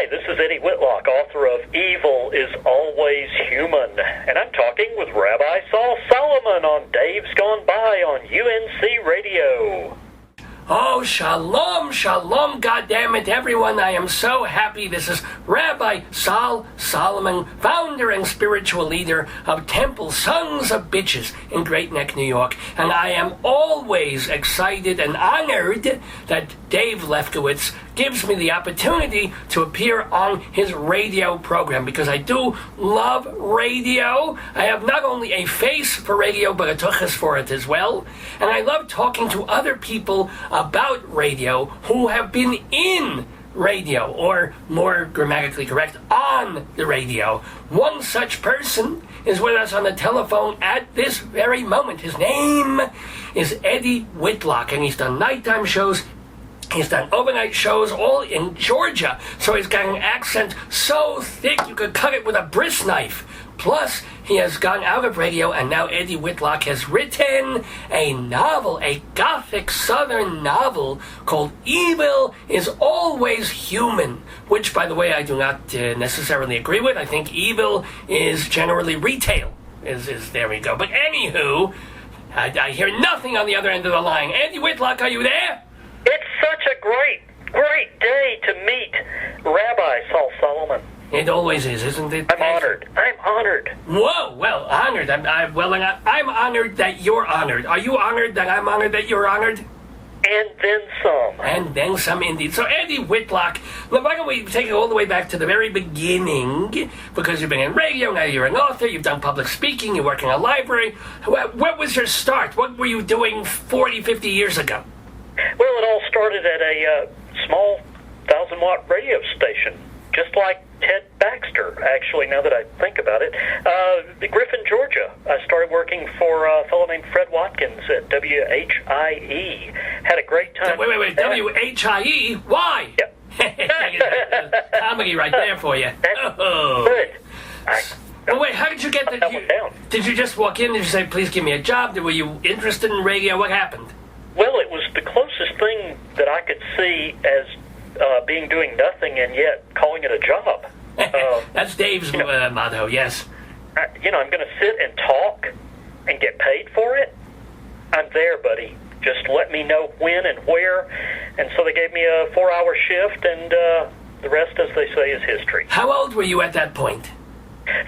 Hi, this is Eddie Whitlock, author of Evil is Always Human, and I'm talking with Rabbi Sol Solomon on Dave's Gone By on UNC Radio. Oh, shalom, shalom, goddammit, everyone. I am so happy. This is Rabbi Sol Solomon, founder and spiritual leader of Temple Sons of Bitches in Great Neck, New York. And I am always excited and honored that Dave Lefkowitz gives me the opportunity to appear on his radio program, because I do love radio. I have not only a face for radio, but a tuchus for it as well. And I love talking to other people about radio who have been in radio, or more grammatically correct, on the radio. One such person is with us on the telephone at this very moment. His name is Eddie Whitlock, and he's done nighttime shows. He's done overnight shows all in Georgia, so he's got an accent so thick you could cut it with a bris knife. Plus, he has gone out of radio, and now Eddie Whitlock has written a novel, a gothic southern novel called Evil is Always Human, which, by the way, I do not necessarily agree with. I think evil is generally retail. There we go. But anywho, I hear nothing on the other end of the line. Eddie Whitlock, are you there? It's such a great day to meet Rabbi Sol Solomon. It always is, isn't it? I'm honored. Whoa, well, honored. I'm honored that you're honored. Are you honored that I'm honored that you're honored? And then some. And then some, indeed. So, Eddie Whitlock, why don't we take it all the way back to the very beginning, because you've been in radio, now you're an author, you've done public speaking, you work in a library. What was your start? What were you doing 40, 50 years ago? Well, it all started at a small 1,000-watt radio station, just like Ted Baxter, actually, now that I think about it. Griffin, Georgia. I started working for a fellow named Fred Watkins at WHIE. Had a great time. Wait. WHIE? Why? Yeah. Comedy right there for you. Good. Wait, how did you get the... Did you just walk in and you say, please give me a job? Were you interested in radio? What happened? Well, it was the closest thing that I could see as being doing nothing and yet calling it a job. That's Dave's motto, yes. I'm going to sit and talk and get paid for it. I'm there, buddy. Just let me know when and where. And so they gave me a 4-hour shift, and the rest, as they say, is history. How old were you at that point?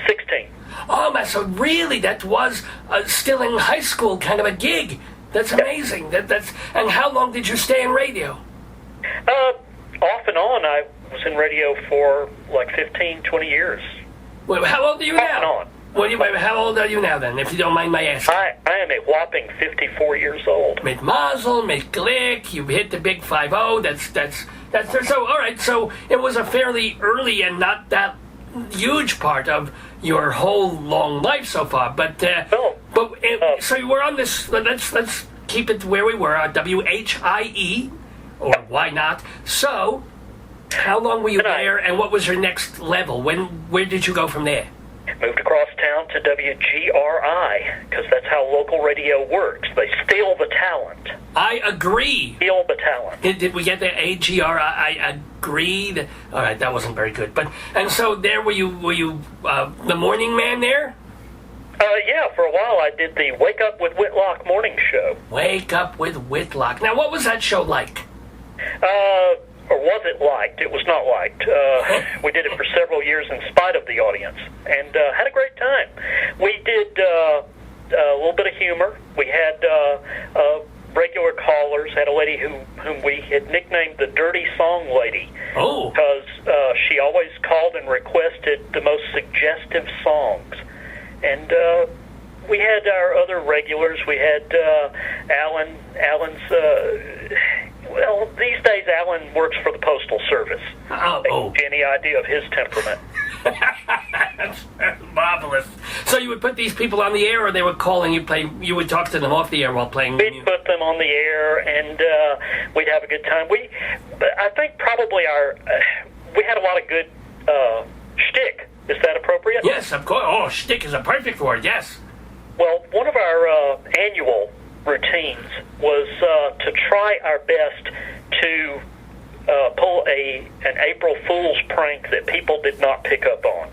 16. Oh, so really, that was still in high school kind of a gig. That's amazing. And how long did you stay in radio? Off and on. I was in radio for like 15, 20 years. Well, how old are you now? Off and on. Well, how old are you now then, if you don't mind my asking? I am a whopping 54 years old. Mit Mazel, mit Glick, you hit the big 5-0. That's so. All right. So it was a fairly early and not that huge part of your whole long life so far. But so you were on this. Let's keep it where we were on WHIE, or why not? So, how long were you there, and what was your next level? Where did you go from there? Moved across town to WGRI, because that's how local radio works. They steal the talent. I agree. Steal the talent. Did we get the AGRI? I agreed. All right, that wasn't very good. And so there were you the morning man there? Yeah, for a while I did the Wake Up with Whitlock morning show. Wake Up with Whitlock. Now, what was that show like? Or was it liked? It was not liked. We did it for several years in spite of the audience, and had a great time. We did a little bit of humor. We had regular callers. Had a lady whom we had nicknamed the Dirty Song Lady. Oh. Because she always called and requested the most suggestive songs. And we had our other regulars. We had Alan's... well, these days Alan works for the Postal Service. Oh. Any idea of his temperament? That's marvelous. So you would put these people on the air, or they would call and you would talk to them off the air while playing? We'd put them on the air, and we'd have a good time. I think probably we had a lot of good shtick. Is that appropriate? Yes, of course. Oh, shtick is a perfect word, yes. Well, one of our annual routines was to try our best to pull an April Fool's prank that people did not pick up on.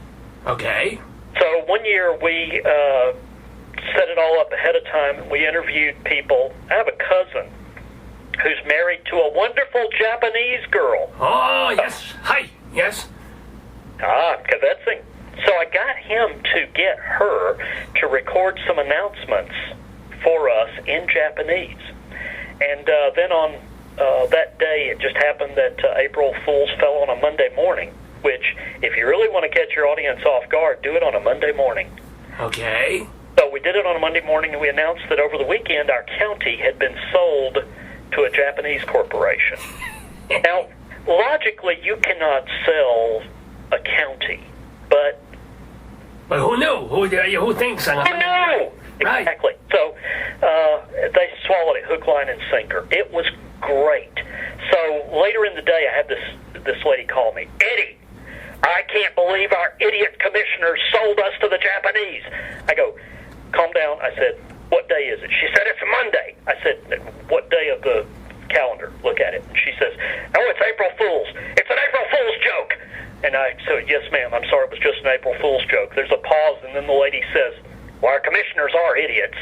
Okay. So one year we set it all up ahead of time. We interviewed people. I have a cousin who's married to a wonderful Japanese girl. Oh, yes. Hi. Yes. Kavetzing. So I got him to get her to record some announcements for us in Japanese. And then on that day, it just happened that April Fool's fell on a Monday morning, which, if you really want to catch your audience off guard, do it on a Monday morning. Okay. So we did it on a Monday morning, and we announced that over the weekend our county had been sold to a Japanese corporation. Now, logically, you cannot sell a county, but who knew? Who thinks? Who knew? Right. Exactly. So they swallowed it hook, line, and sinker. It was great. So later in the day, I had this lady call me, Eddie, I can't believe our idiot commissioners sold us to the Japanese. I go, calm down. I said, what day is it? She said, it's a Monday. I said, what day of the calendar? Look at it. And she says, oh, it's April Fool's. It's an April Fool's joke. And I said, yes, ma'am, I'm sorry, it was just an April Fool's joke. There's a pause, and then the lady says, well, our commissioners are idiots.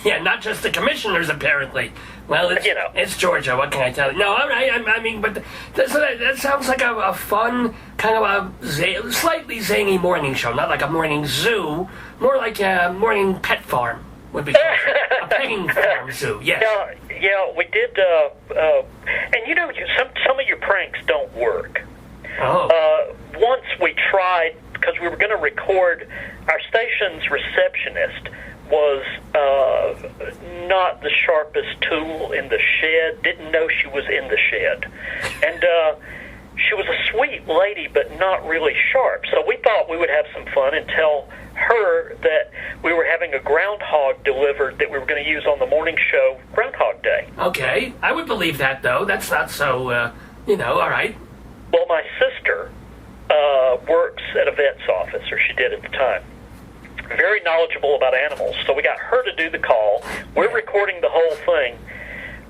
Yeah, not just the commissioners, apparently. Well, it's Georgia. What can I tell you? No, all right. I mean, but that sounds like a fun, kind of a slightly zany morning show. Not like a morning zoo. More like a morning pet farm would be called. A pegging farm zoo, yes. Yeah, we did. And some of your pranks don't work. Oh. Once we tried, because we were going to record, our station's receptionist was not the sharpest tool in the shed, didn't know she was in the shed. And she was a sweet lady, but not really sharp. So we thought we would have some fun and tell her that we were having a groundhog delivered that we were going to use on the morning show, Groundhog Day. Okay. I would believe that, though. That's not so, all right. Well, my sister works at a vet's office, or she did at the time. Very knowledgeable about animals. So we got her to do the call. We're recording the whole thing.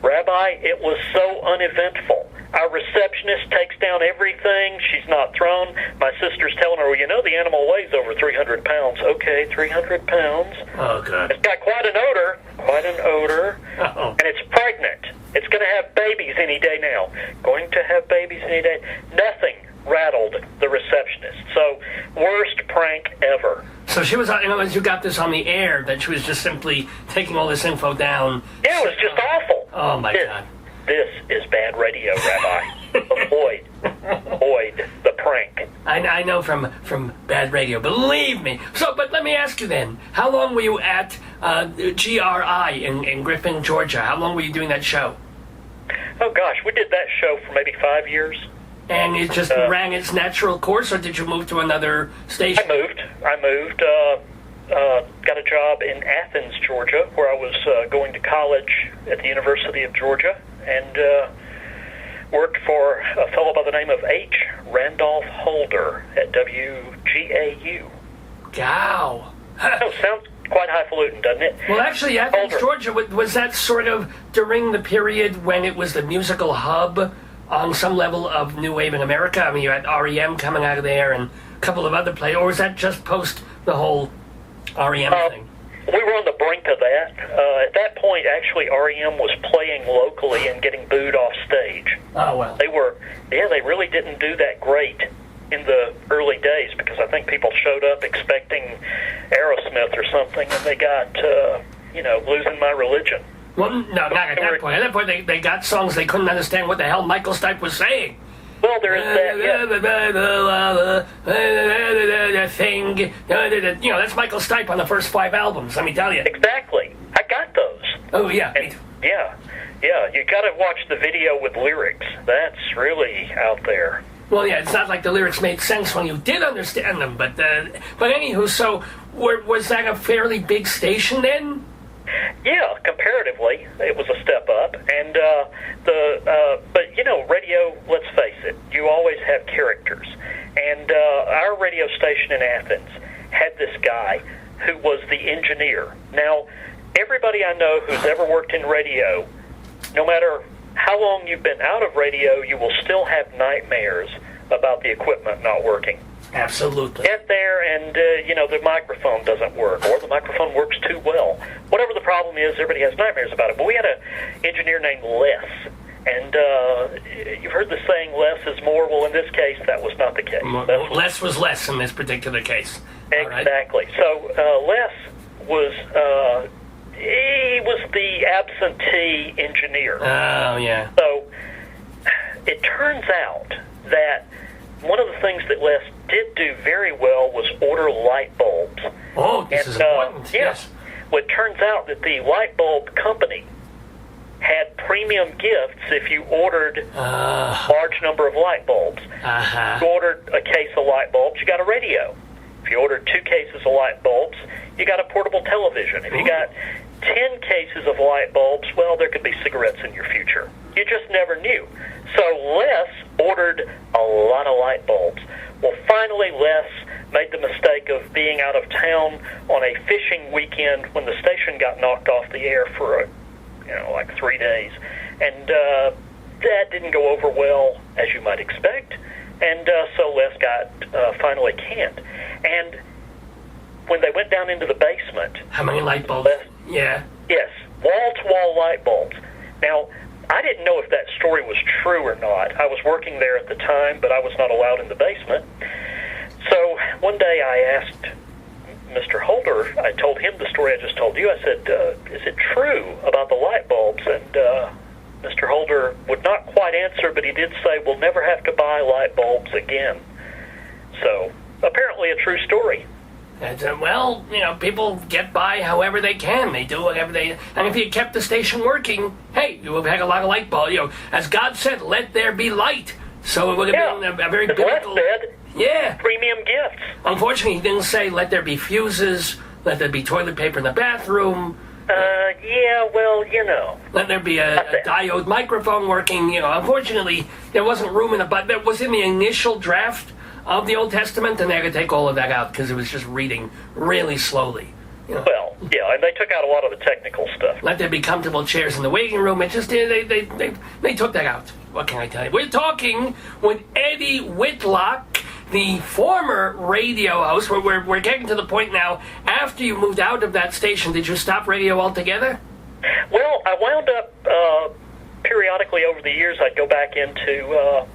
Rabbi, it was so uneventful. Our receptionist takes down everything. She's not thrown. My sister's telling her, well, the animal weighs over 300 pounds. Okay, 300 pounds. Oh, good. It's got quite an odor. Oh. And it's pregnant. It's going to have babies any day now. Going to have babies any day. Nothing rattled the receptionist. So, worst prank ever. So she was, as you got this on the air, that she was just simply taking all this info down. Yeah, it was just awful. Oh, my God. This is bad radio, Rabbi. Avoid the prank. I know from bad radio, believe me. So, but let me ask you then, how long were you at GRI in Griffin, Georgia? How long were you doing that show? Oh, gosh, we did that show for maybe 5 years. And it just ran its natural course, or did you move to another station? I moved. Got a job in Athens, Georgia, where I was going to college at the University of Georgia, and worked for a fellow by the name of H. Randolph Holder at WGAU. Wow. Oh, sounds quite highfalutin, doesn't it? Well, actually, Athens, Georgia, was that sort of during the period when it was the musical hub on some level of New Wave in America? I mean, you had REM coming out of there and a couple of other players, or was that just post the whole REM thing? We were on the brink of that. At that point, actually, REM was playing locally and getting booed off stage. Oh, well. They really didn't do that great in the early days, because I think people showed up expecting Aerosmith or something, and they got, Losing My Religion. Well, no, not at that point. At that point, they got songs they couldn't understand what the hell Michael Stipe was saying. Well, there is that thing. That's Michael Stipe on the first 5 albums, let me tell you. Exactly. I got those. Oh, yeah. Yeah, you got to watch the video with lyrics. That's really out there. Well, yeah, it's not like the lyrics made sense when you did understand them, but anywho, so was that a fairly big station then? Yeah, comparatively, it was a step up, and but radio. Let's face it, you always have characters, and our radio station in Athens had this guy who was the engineer. Now, everybody I know who's ever worked in radio, no matter how long you've been out of radio, you will still have nightmares about the equipment not working. Absolutely. Get there and, the microphone doesn't work, or the microphone works too well. Whatever the problem is, everybody has nightmares about it. But we had an engineer named Les, and you've heard the saying, less is more. Well, in this case, that was not the case. Less was less in this particular case. Exactly. Right. So Les was... he was the absentee engineer. Oh, yeah. So it turns out that one of the things that Les did do very well was order light bulbs. Oh, this is important. Yes. Well, it turns out that the light bulb company had premium gifts if you ordered a large number of light bulbs. If you ordered a case of light bulbs, you got a radio. If you ordered 2 cases of light bulbs, you got a portable television. If you got 10 cases of light bulbs, well, there could be cigarettes in your future. You just never knew. So Les ordered a lot of light bulbs. Well, finally, Les made the mistake of being out of town on a fishing weekend when the station got knocked off the air for, like 3 days. And that didn't go over well, as you might expect. And so Les got finally canned. And when they went down into the basement... How many light bulbs? Yeah. Yes, wall-to-wall light bulbs. Now, I didn't know if that story was true or not. I was working there at the time, but I was not allowed in the basement. So one day I asked Mr. Holder, I told him the story I just told you. I said, is it true about the light bulbs? And Mr. Holder would not quite answer, but he did say, we'll never have to buy light bulbs again. So apparently a true story. And, people get by however they can. They do whatever they... And if you kept the station working, hey, you would have had a lot of light bulbs. As God said, let there be light. So it would have been a very biblical... Premium gifts. Unfortunately, he didn't say, let there be fuses, let there be toilet paper in the bathroom. Let there be a diode microphone working. Unfortunately, there wasn't room in the... But that was in the initial draft of the Old Testament, and they had to take all of that out because it was just reading really slowly. Well, yeah, and they took out a lot of the technical stuff. Let there be comfortable chairs in the waiting room. It just they took that out. What can I tell you? We're talking with Eddie Whitlock, the former radio host. We're getting to the point now. After you moved out of that station, did you stop radio altogether? Well, I wound up periodically over the years. I'd go back into a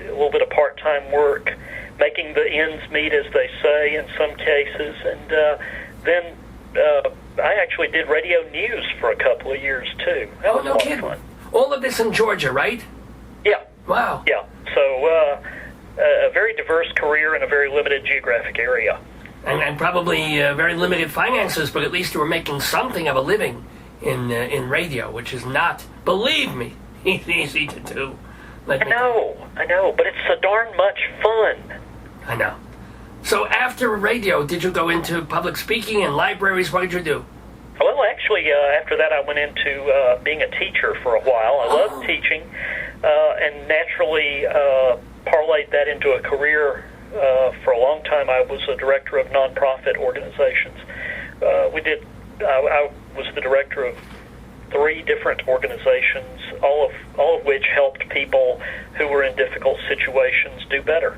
little bit of part-time work, making the ends meet, as they say, in some cases. And then I actually did radio news for a couple of years, too. That was no kidding. Fun. All of this in Georgia, right? Yeah. Wow. Yeah. So a very diverse career in a very limited geographic area. And probably very limited finances, but at least you were making something of a living in radio, which is not, believe me, easy to do. I know, but it's so darn much fun. I know. So after radio, did you go into public speaking and libraries? What did you do? Well, actually, after that, I went into being a teacher for a while. I loved teaching, and naturally parlayed that into a career. For a long time, I was a director of nonprofit organizations. I was the director of 3 different organizations, all of which helped people who were in difficult situations do better.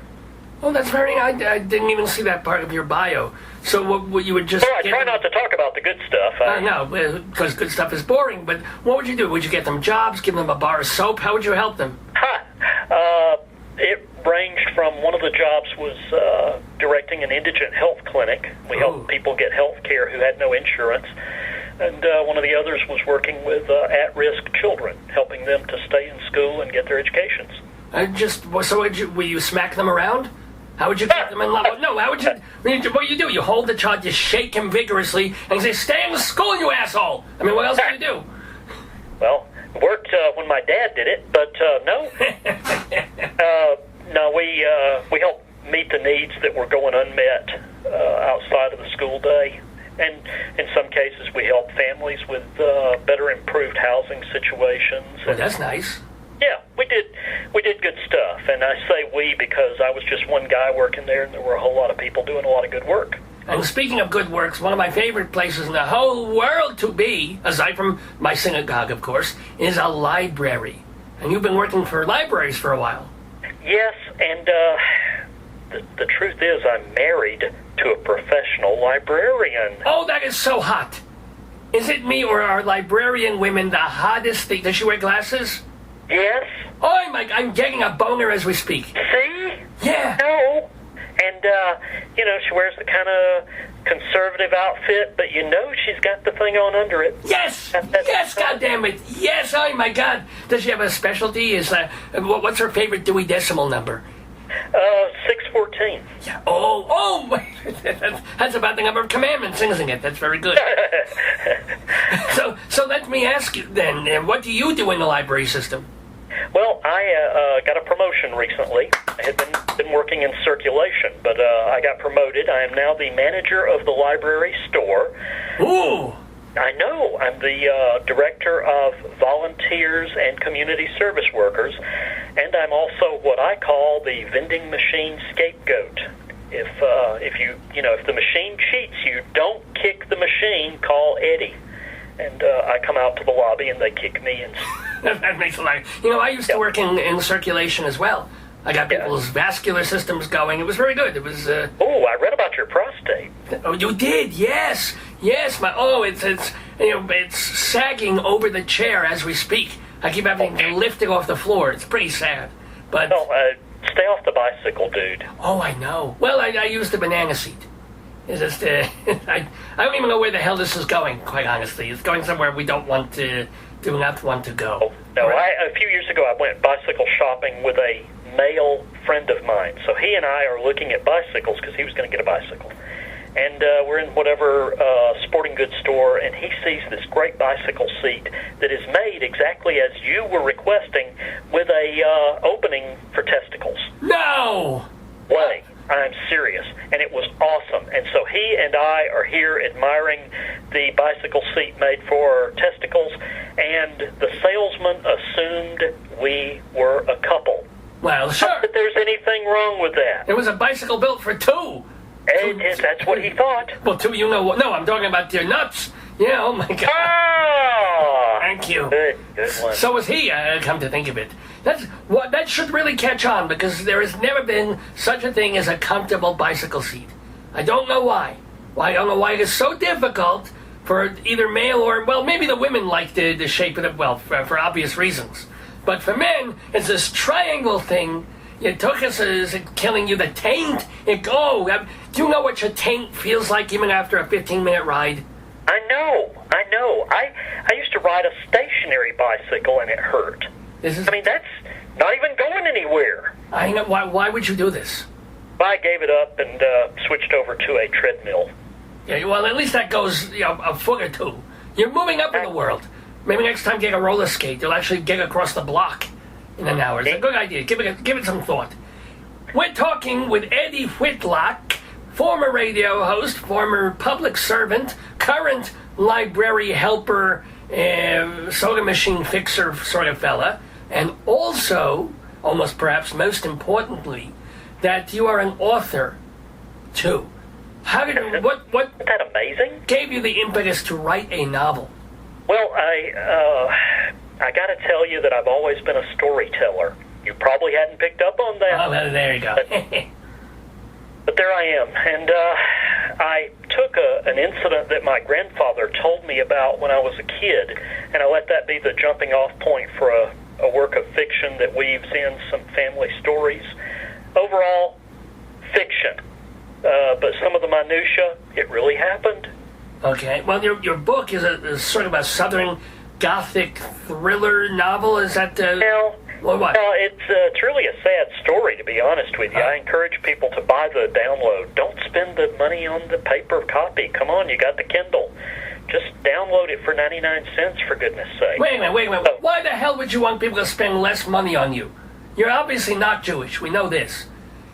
Oh, that's very... I didn't even see that part of your bio. So what you would just... Well, I try not to talk about the good stuff. No, because good stuff is boring, but what would you do? Would you get them jobs, give them a bar of soap? How would you help them? It ranged from... One of the jobs was directing an indigent health clinic. We helped people get health care who had no insurance. And one of the others was working with at-risk children, helping them to stay in school and get their educations. Will you smack them around? How would you keep them in love? No, how would you... What do you do? You hold the child, you shake him vigorously, and you say, stay in school, you asshole! I mean, what else do you do? Well, it worked when my dad did it, but no. No, we helped meet the needs that were going unmet outside of the school day. And in some cases, we help families with better improved housing situations. Well, that's nice. Yeah, we did good stuff. And I say we because I was just one guy working there, and there were a whole lot of people doing a lot of good work. And speaking of good works, one of my favorite places in the whole world to be, aside from my synagogue, of course, is a library. And you've been working for libraries for a while. Yes, and the truth is I'm married to a professional librarian. Oh, that is so hot. Is it me, or are librarian women the hottest thing? Does she wear glasses? Yes. Oh, I'm getting a boner as we speak. See? Yeah. No. And, she wears the kind of conservative outfit, but she's got the thing on under it. Yes! Yes, goddammit! Yes, oh my God! Does she have a specialty? What's her favorite Dewey Decimal number? 614. Yeah. Oh! That's about the number of commandments, isn't it? That's very good. So let me ask you then, what do you do in the library system? Well, I got a promotion recently. I had been working in circulation, but I got promoted. I am now the manager of the library store. Ooh! I know. I'm the director of volunteers and community service workers, and I'm also what I call the vending machine scapegoat. If the machine cheats you, don't kick the machine, call Eddie. And I come out to the lobby and they kick me. And that makes a lot. I used to work in circulation as well. I got people's vascular systems going. It was very good. It was. Oh, I read about your prostate. Oh, you did? Yes. It's sagging over the chair as we speak. I keep having to lift it off the floor. It's pretty sad. But stay off the bicycle, dude. Oh, I know. Well, I used the banana seat. It's just, I don't even know where the hell this is going, quite honestly. It's going somewhere we do not want to go. Oh, no, a few years ago I went bicycle shopping with a male friend of mine. So he and I are looking at bicycles because he was going to get a bicycle. And we're in whatever sporting goods store, and he sees this great bicycle seat that is made exactly as you were requesting, with a opening for testicles. No! Way. I'm serious. And it was awesome. And so he and I are here admiring the bicycle seat made for testicles, and the salesman assumed we were a couple. Well, sure. Not that there's anything wrong with that. It was a bicycle built for two. And that's what he thought. Well, two, what? No, I'm talking about your nuts. Yeah, oh my God. Oh! Thank you. Good one. So was he, come to think of it. That should really catch on, because there has never been such a thing as a comfortable bicycle seat. I don't know why. I don't know why it is so difficult for either male or, well, maybe the women like the shape of it, well, for obvious reasons. But for men, it's this triangle thing. It took us, is it killing you? The taint? Do you know what your taint feels like even after a 15-minute ride? I know. I used to ride a stationary bicycle and it hurt. That's not even going anywhere. I know. Why would you do this? I gave it up and switched over to a treadmill. Yeah, well, at least that goes a foot or two. You're moving up in the world. Maybe next time get a roller skate. You'll actually get across the block in an hour. It's a good idea. Give it some thought. We're talking with Eddie Whitlock, former radio host, former public servant, current library helper, soda machine fixer sort of fella, and also, almost perhaps most importantly, that you are an author too. How did what Isn't that amazing? Gave you the impetus to write a novel? Well, I got to tell you that I've always been a storyteller. You probably hadn't picked up on that. Oh, there you go. But there I am, and I took an incident that my grandfather told me about when I was a kid, and I let that be the jumping-off point for a work of fiction that weaves in some family stories. Overall, fiction. But some of the minutia, it really happened. Okay. Well, your book is sort of a Southern Gothic thriller novel. Is that... Well, what? Well, it's really a sad story, to be honest with you. I encourage people to buy the download. Don't spend the money on the paper copy. Come on, you got the Kindle. Just download it for 99 cents, for goodness sake. Wait a minute. Oh. Why the hell would you want people to spend less money on you? You're obviously not Jewish. We know this.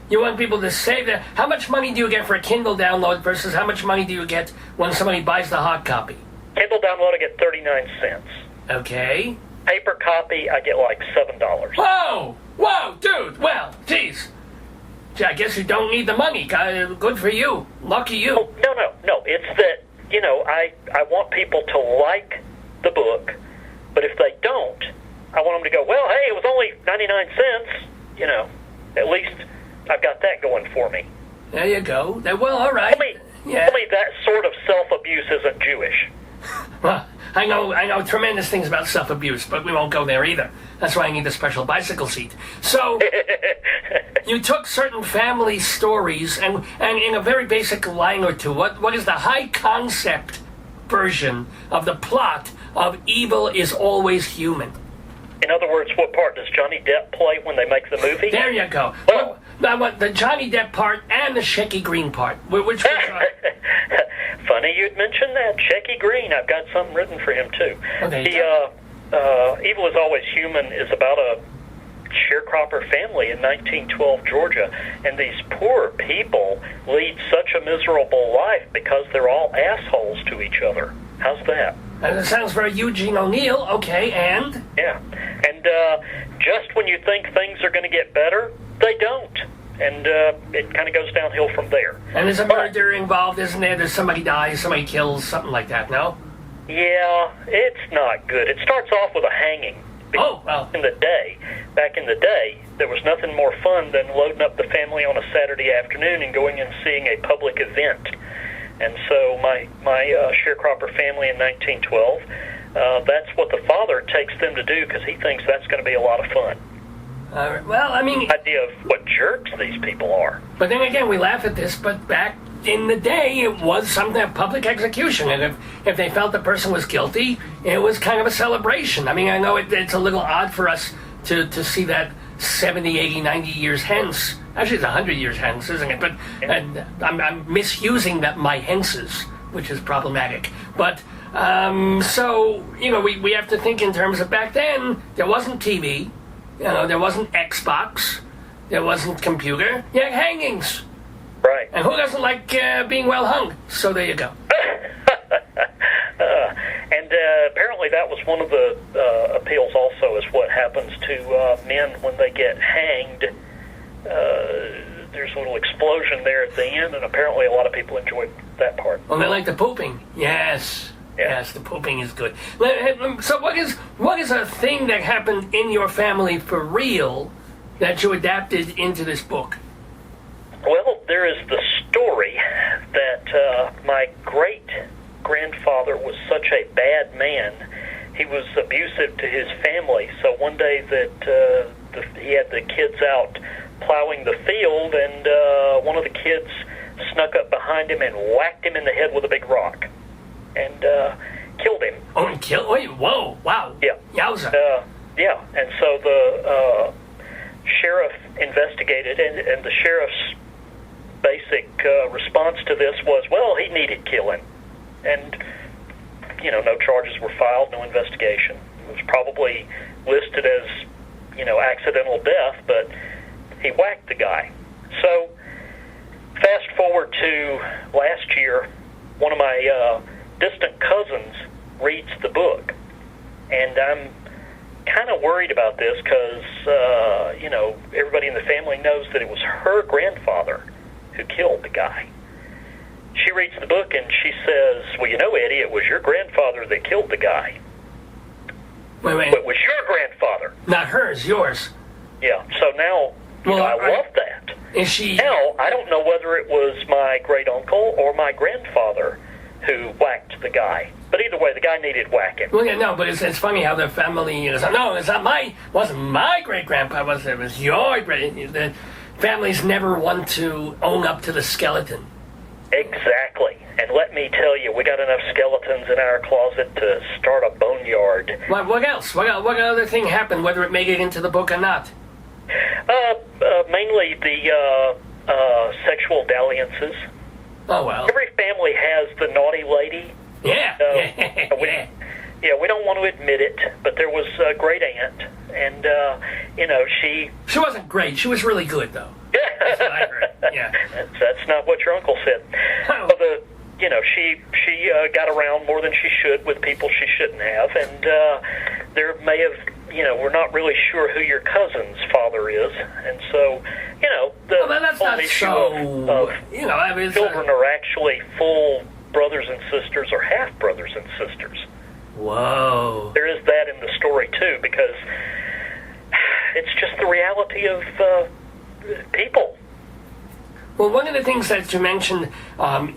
You want people to save their... How much money do you get for a Kindle download versus how much money do you get when somebody buys the hard copy? Kindle download, I get 39 cents. Okay. Paper copy, I get like $7. Whoa, dude. Well, geez. I guess you don't need the money. Good for you. Lucky you. Oh, no. It's that, I want people to like the book, but if they don't, I want them to go, well, hey, it was only 99 cents. You know, at least I've got that going for me. There you go. Well, all right. Tell me that sort of self-abuse isn't Jewish. Well, I know tremendous things about self-abuse, but we won't go there either. That's why I need a special bicycle seat. So, you took certain family stories and in a very basic line or two, what is the high concept version of the plot of Evil is Always Human? In other words, what part does Johnny Depp play when they make the movie? There you go. Oh. I want the Johnny Depp part and the Shecky Green part. Which Funny you'd mention that. Shecky Green, I've got something written for him, too. Okay. Evil is Always Human is about a sharecropper family in 1912 Georgia, and these poor people lead such a miserable life because they're all assholes to each other. How's that? That sounds very Eugene O'Neill. Okay, and? Yeah. And just when you think things are going to get better, they don't. And it kind of goes downhill from there. And there's a murder involved, isn't there? There's somebody dies, somebody kills, something like that, no? Yeah, it's not good. It starts off with a hanging. Oh, well. Back in the day, there was nothing more fun than loading up the family on a Saturday afternoon and going and seeing a public event. And so my sharecropper family in 1912, that's what the father takes them to do because he thinks that's going to be a lot of fun. Well, I mean... Idea of what jerks these people are. But then again, we laugh at this, but back in the day, it was something of public execution. And if they felt the person was guilty, it was kind of a celebration. I mean, I know it's a little odd for us to see that 70, 80, 90 years hence. Actually, it's 100 years hence, isn't it? But I'm misusing my hences, which is problematic. But, so, you know, we have to think in terms of back then, there wasn't TV. You know, there wasn't Xbox. There wasn't computer. You had hangings. Right. And who doesn't like being well hung? So there you go. And apparently that was one of the appeals also is what happens to men when they get hanged. There's a little explosion there at the end, and apparently a lot of people enjoy that part. Well, they like the pooping. Yes. Yeah. Yes, the pooping is good. So what is a thing that happened in your family for real that you adapted into this book? Well, there is the story that my great-grandfather was such a bad man. He was abusive to his family, so one day that he had the kids out plowing the field, and one of the kids snuck up behind him and whacked him in the head with a big rock. And killed him. Oh, wait, whoa, wow. Yeah. Yowza. Yeah, and so the sheriff investigated, and the sheriff's basic response to this was, well, he needed killing. And, you know, no charges were filed, no investigation. It was probably listed as, you know, accidental death, but he whacked the guy. So, fast forward to last year, one of my distant cousins reads the book, and I'm kind of worried about this because, you know, everybody in the family knows that it was her grandfather who killed the guy. She reads the book and she says, well, you know, Eddie, it was your grandfather that killed the guy. Wait. But it was your grandfather. Not hers, yours. Yeah, so now, I love that. Is she... Now, I don't know whether it was my great-uncle or my grandfather who whacked the guy. But either way, the guy needed whacking. Well, yeah, no, but it's funny how the family is... No, wasn't my great-grandpa, it was your great... The families never want to own up to the skeleton. Exactly. And let me tell you, we got enough skeletons in our closet to start a boneyard. What else? What other thing happened, whether it made it into the book or not? Mainly the sexual dalliances. Oh, well. Every family has the naughty lady. Yeah. We don't want to admit it, but there was a great aunt, and, you know, she... She wasn't great. She was really good, though. That's what I heard. Yeah. That's not what your uncle said. Oh. Well, she got around more than she should with people she shouldn't have, and there may have, we're not really sure who your cousin's father is, and so, the that's whole not issue so, of children are actually full brothers and sisters or half brothers and sisters. Whoa. There is that in the story, too, because it's just the reality of people. Well, one of the things that you mentioned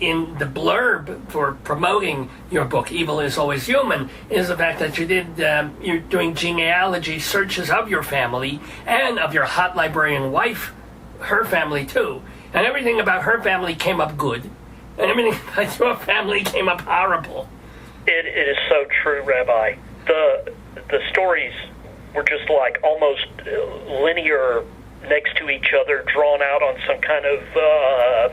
in the blurb for promoting your book, Evil is Always Human, is the fact that you're doing genealogy searches of your family and of your hot librarian wife, her family too. And everything about her family came up good, and everything about your family came up horrible. It is so true, Rabbi. The stories were just like almost linear next to each other, drawn out on some kind of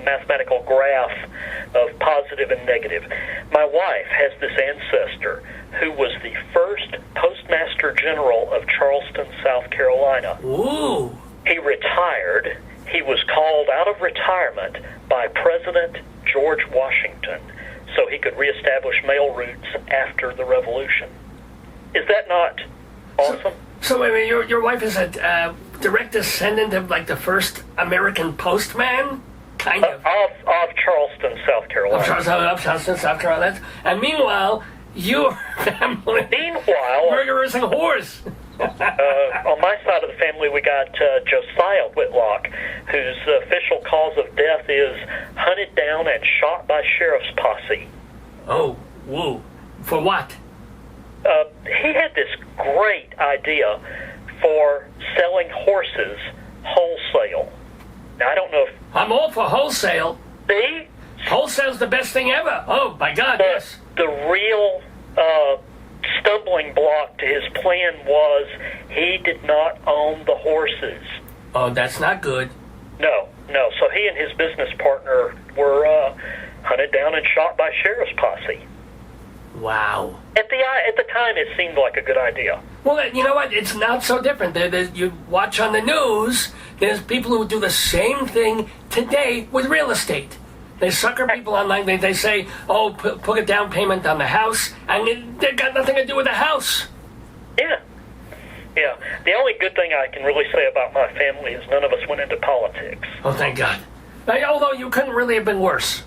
mathematical graph of positive and negative. My wife has this ancestor who was the first Postmaster General of Charleston, South Carolina. Ooh. He retired. He was called out of retirement by President George Washington so he could reestablish mail routes after the Revolution. Is that not awesome? So wait, your wife is a direct descendant of like the first American postman, kind of. Of Charleston, South Carolina. Of Charleston, South Carolina. And meanwhile, your family. Murderers and whores. On my side of the family, we got Josiah Whitlock, whose official cause of death is hunted down and shot by sheriff's posse. Oh, whoa. For what? He had this great idea for selling horses wholesale. Now, I don't know if... I'm all for wholesale. See? Wholesale's the best thing ever. Oh, my God, yes. The real stumbling block to his plan was he did not own the horses. Oh, that's not good. No. So he and his business partner were hunted down and shot by sheriff's posse. Wow. At the time, it seemed like a good idea. Well, you know what? It's not so different. You watch on the news, there's people who do the same thing today with real estate. They sucker people online. They say, oh, put a down payment on the house, and they've got nothing to do with the house. Yeah. The only good thing I can really say about my family is none of us went into politics. Oh, thank God. Although you couldn't really have been worse.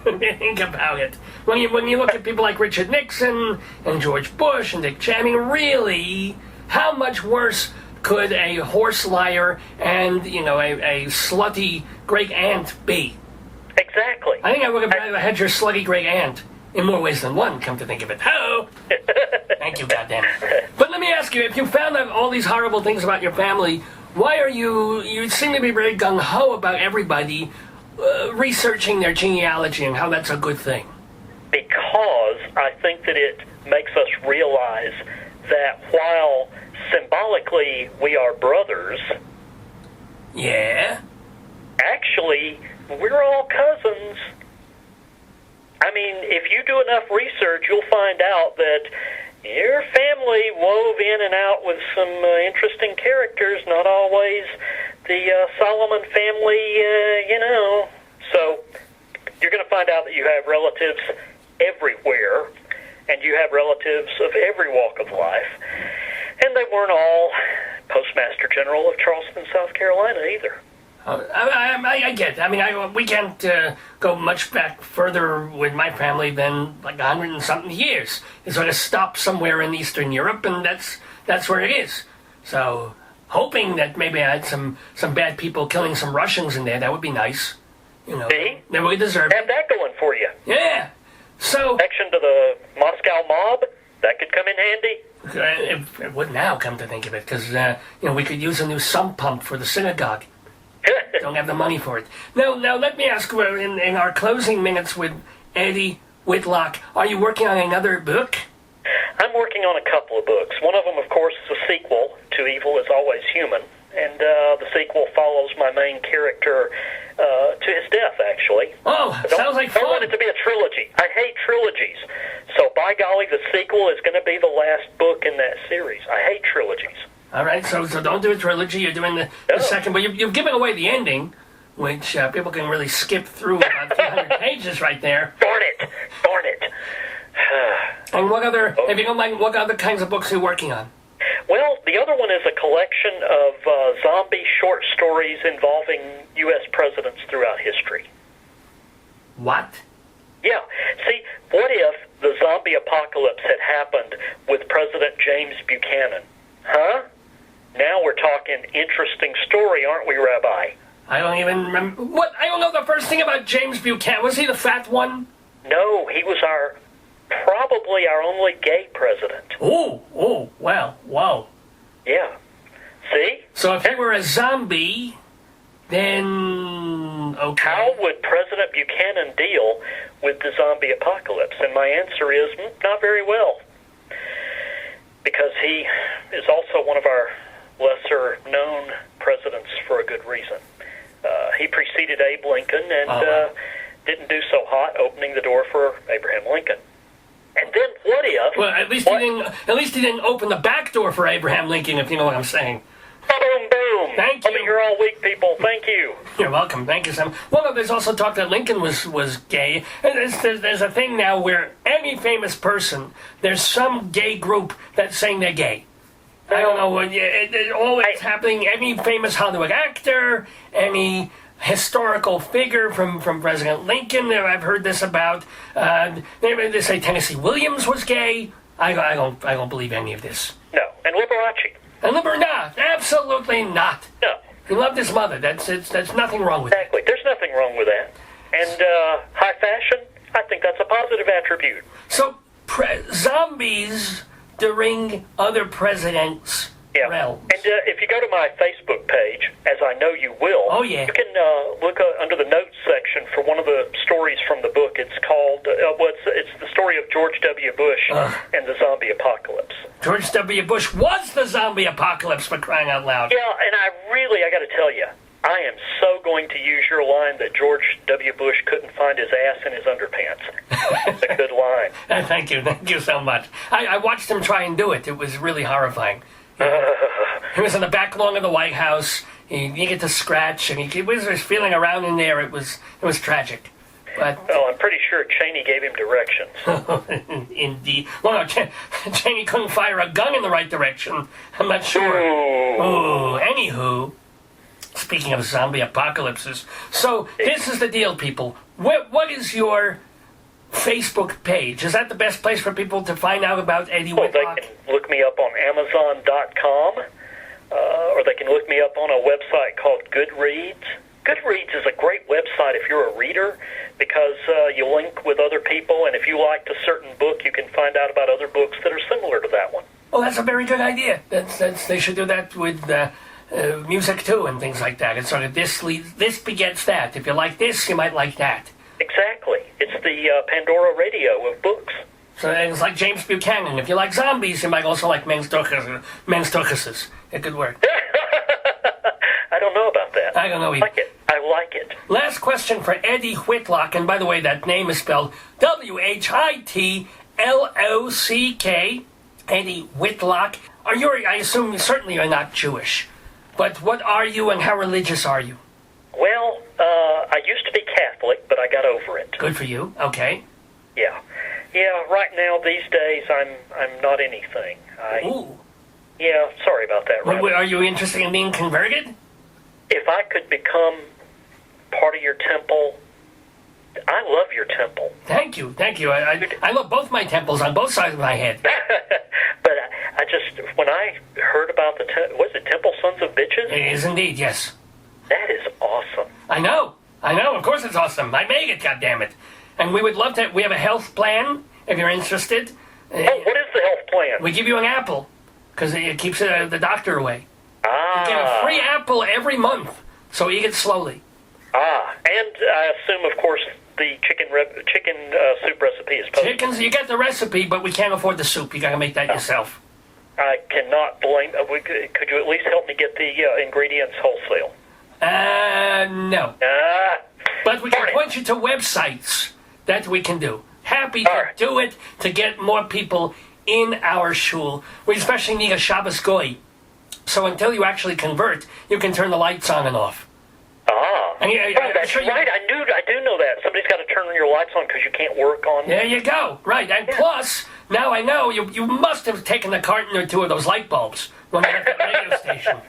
Think about it. When you look at people like Richard Nixon and George Bush and Dick Cheney, really, how much worse could a horse liar and, a slutty great aunt be? Exactly. I think I would have rather had your slutty great aunt in more ways than one, come to think of it. Oh! Thank you, goddammit. But let me ask you, if you found out all these horrible things about your family, why are you seem to be very gung-ho about everybody researching their genealogy and how that's a good thing? Because I think that it makes us realize that while symbolically we are brothers, yeah, actually we're all cousins. I mean, if you do enough research, you'll find out that your family wove in and out with some interesting characters, not always the Solomon family, So you're going to find out that you have relatives everywhere, and you have relatives of every walk of life. And they weren't all Postmaster General of Charleston, South Carolina either. I get it. I mean, we can't go much back further with my family than like 100 and something years. It sort of stopped somewhere in Eastern Europe, and that's where it is. So, hoping that maybe I had some bad people killing some Russians in there, that would be nice. See? Then we deserve it. Have that going for you. Yeah. So... Connection to the Moscow mob, that could come in handy. It would now, come to think of it, because, we could use a new sump pump for the synagogue. Don't have the money for it. Now let me ask, in our closing minutes with Eddie Whitlock, are you working on another book? I'm working on a couple of books. One of them, of course, is a sequel to Evil is Always Human. And the sequel follows my main character to his death, actually. Oh, sounds like fun. I want it to be a trilogy. I hate trilogies. So, by golly, the sequel is going to be the last book in that series. I hate trilogies. All right, so don't do a trilogy. You're doing the second, but you've given away the ending, which people can really skip through about 300 pages right there. Darn it. And what other, if you don't mind, what other kinds of books are you working on? Well, the other one is a collection of zombie short stories involving U.S. presidents throughout history. What? Yeah. See, what if the zombie apocalypse had happened with President James Buchanan. Huh? Now we're talking interesting story, aren't we, Rabbi? I don't even remember. What? I don't know the first thing about James Buchanan. Was he the fat one? No, he was probably our only gay president. Oh, well, whoa. Yeah. See? So if he were a zombie, then, okay. How would President Buchanan deal with the zombie apocalypse? And my answer is, not very well. Because he is also one of our lesser-known presidents for a good reason. He preceded Abe Lincoln and didn't do so hot, opening the door for Abraham Lincoln. And then what if... Well, at least he didn't open the back door for Abraham Lincoln, if you know what I'm saying. Boom, boom. Thank you. You're all weak, people. Thank you. You're welcome. Thank you, Sam. Well, there's also talk that Lincoln was gay. There's a thing now where any famous person, there's some gay group that's saying they're gay. I don't know. It's always happening. Any famous Hollywood actor, any historical figure from President Lincoln, I've heard this about. They say Tennessee Williams was gay. I don't believe any of this. No. And Liberace. And not. Absolutely not. No. He loved his mother. That's nothing wrong with Exactly. There's nothing wrong with that. And high fashion, I think that's a positive attribute. So, zombies during other presidents' realms. And if you go to my Facebook page, as I know you will, you can look under the notes section for one of the stories from the book. It's called, it's the story of George W. Bush and the zombie apocalypse. George W. Bush was the zombie apocalypse, for crying out loud. Yeah, and I got to tell you, I am so going to use your line that George W. Bush couldn't find his ass in his underpants. It's a good line. Thank you so much. I watched him try and do it. It was really horrifying. He was in the back lawn of the White House. He get to scratch, and he was feeling around in there. It was tragic. But I'm pretty sure Cheney gave him directions. Indeed. Well, no, Cheney couldn't fire a gun in the right direction. I'm not sure. Ooh. Anywho, speaking of zombie apocalypses, so this is the deal, people. What is your Facebook page? Is that the best place for people to find out about Eddie Whitlock? They can look me up on Amazon.com, or they can look me up on a website called Goodreads. Goodreads is a great website if you're a reader, because you link with other people, and if you liked a certain book, you can find out about other books that are similar to that one. Well, that's a very good idea. They should do that with music too, and things like that. It's sort of this begets that. If you like this, you might like that. Exactly. It's the Pandora radio of books. So it's like James Buchanan. If you like zombies, you might also like men's turkises. It could work. I don't know about that. I don't know either. I like it. Last question for Eddie Whitlock, and by the way, that name is spelled Whitlock. Eddie Whitlock. I assume certainly you're not Jewish, but what are you and how religious are you? Well, I used to be Catholic, but I got over it. Good for you. Okay. Yeah. Right now, these days, I'm not anything. Ooh. Yeah. Sorry about that. Are you interested in being converted? If I could become part of your temple, I love your temple. Thank you. I love both my temples on both sides of my head. But I just, when I heard about was it Temple Sons of Bitches? It is indeed, yes. That is awesome. I know. Of course it's awesome. I made it, goddammit. And we would love to, we have a health plan, if you're interested. What is the health plan? We give you an apple, because it keeps the doctor away. Ah. You get a free apple every month, so eat it slowly. Ah, and I assume, of course, the chicken soup recipe is posted. Chickens, you get the recipe, but we can't afford the soup. You got to make that yourself. I cannot blame. Could you at least help me get the ingredients wholesale? No. But we can point you to websites that we can do. Happy to do it to get more people in our shul. We especially need a Shabbos goy. So until you actually convert, you can turn the lights on and off. And that's right. I do know that. Somebody's got to turn your lights on because you can't work on. There you go. Right. And plus, now I know you must have taken a carton or two of those light bulbs when we had the radio station.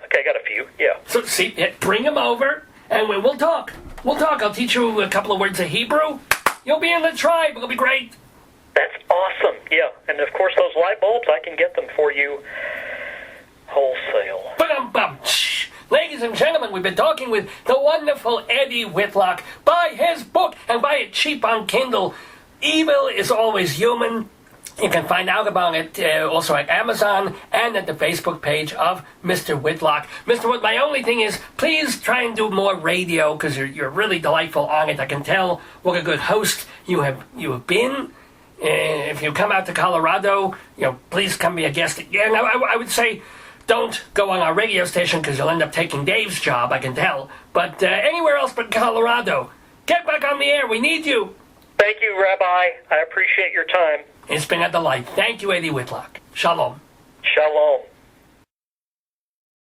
Okay, I got a few. Yeah. So see, bring them over, and we'll talk. We'll talk. I'll teach you a couple of words of Hebrew. You'll be in the tribe. It'll be great. That's awesome. Yeah, and of course those light bulbs, I can get them for you wholesale. Ba-dum-bum. Ladies and gentlemen, we've been talking with the wonderful Eddie Whitlock. Buy his book and buy it cheap on Kindle. Evil is Always Human. You can find out about it also at Amazon and at the Facebook page of Mr. Whitlock. Mr. Whitlock, my only thing is, please try and do more radio, because you're really delightful on it. I can tell what a good host you have been. If you come out to Colorado, please come be a guest. Yeah, now I would say don't go on our radio station, because you'll end up taking Dave's job, I can tell. But anywhere else but Colorado, get back on the air. We need you. Thank you, Rabbi. I appreciate your time. It's been a delight. Thank you, Eddie Whitlock. Shalom. Shalom.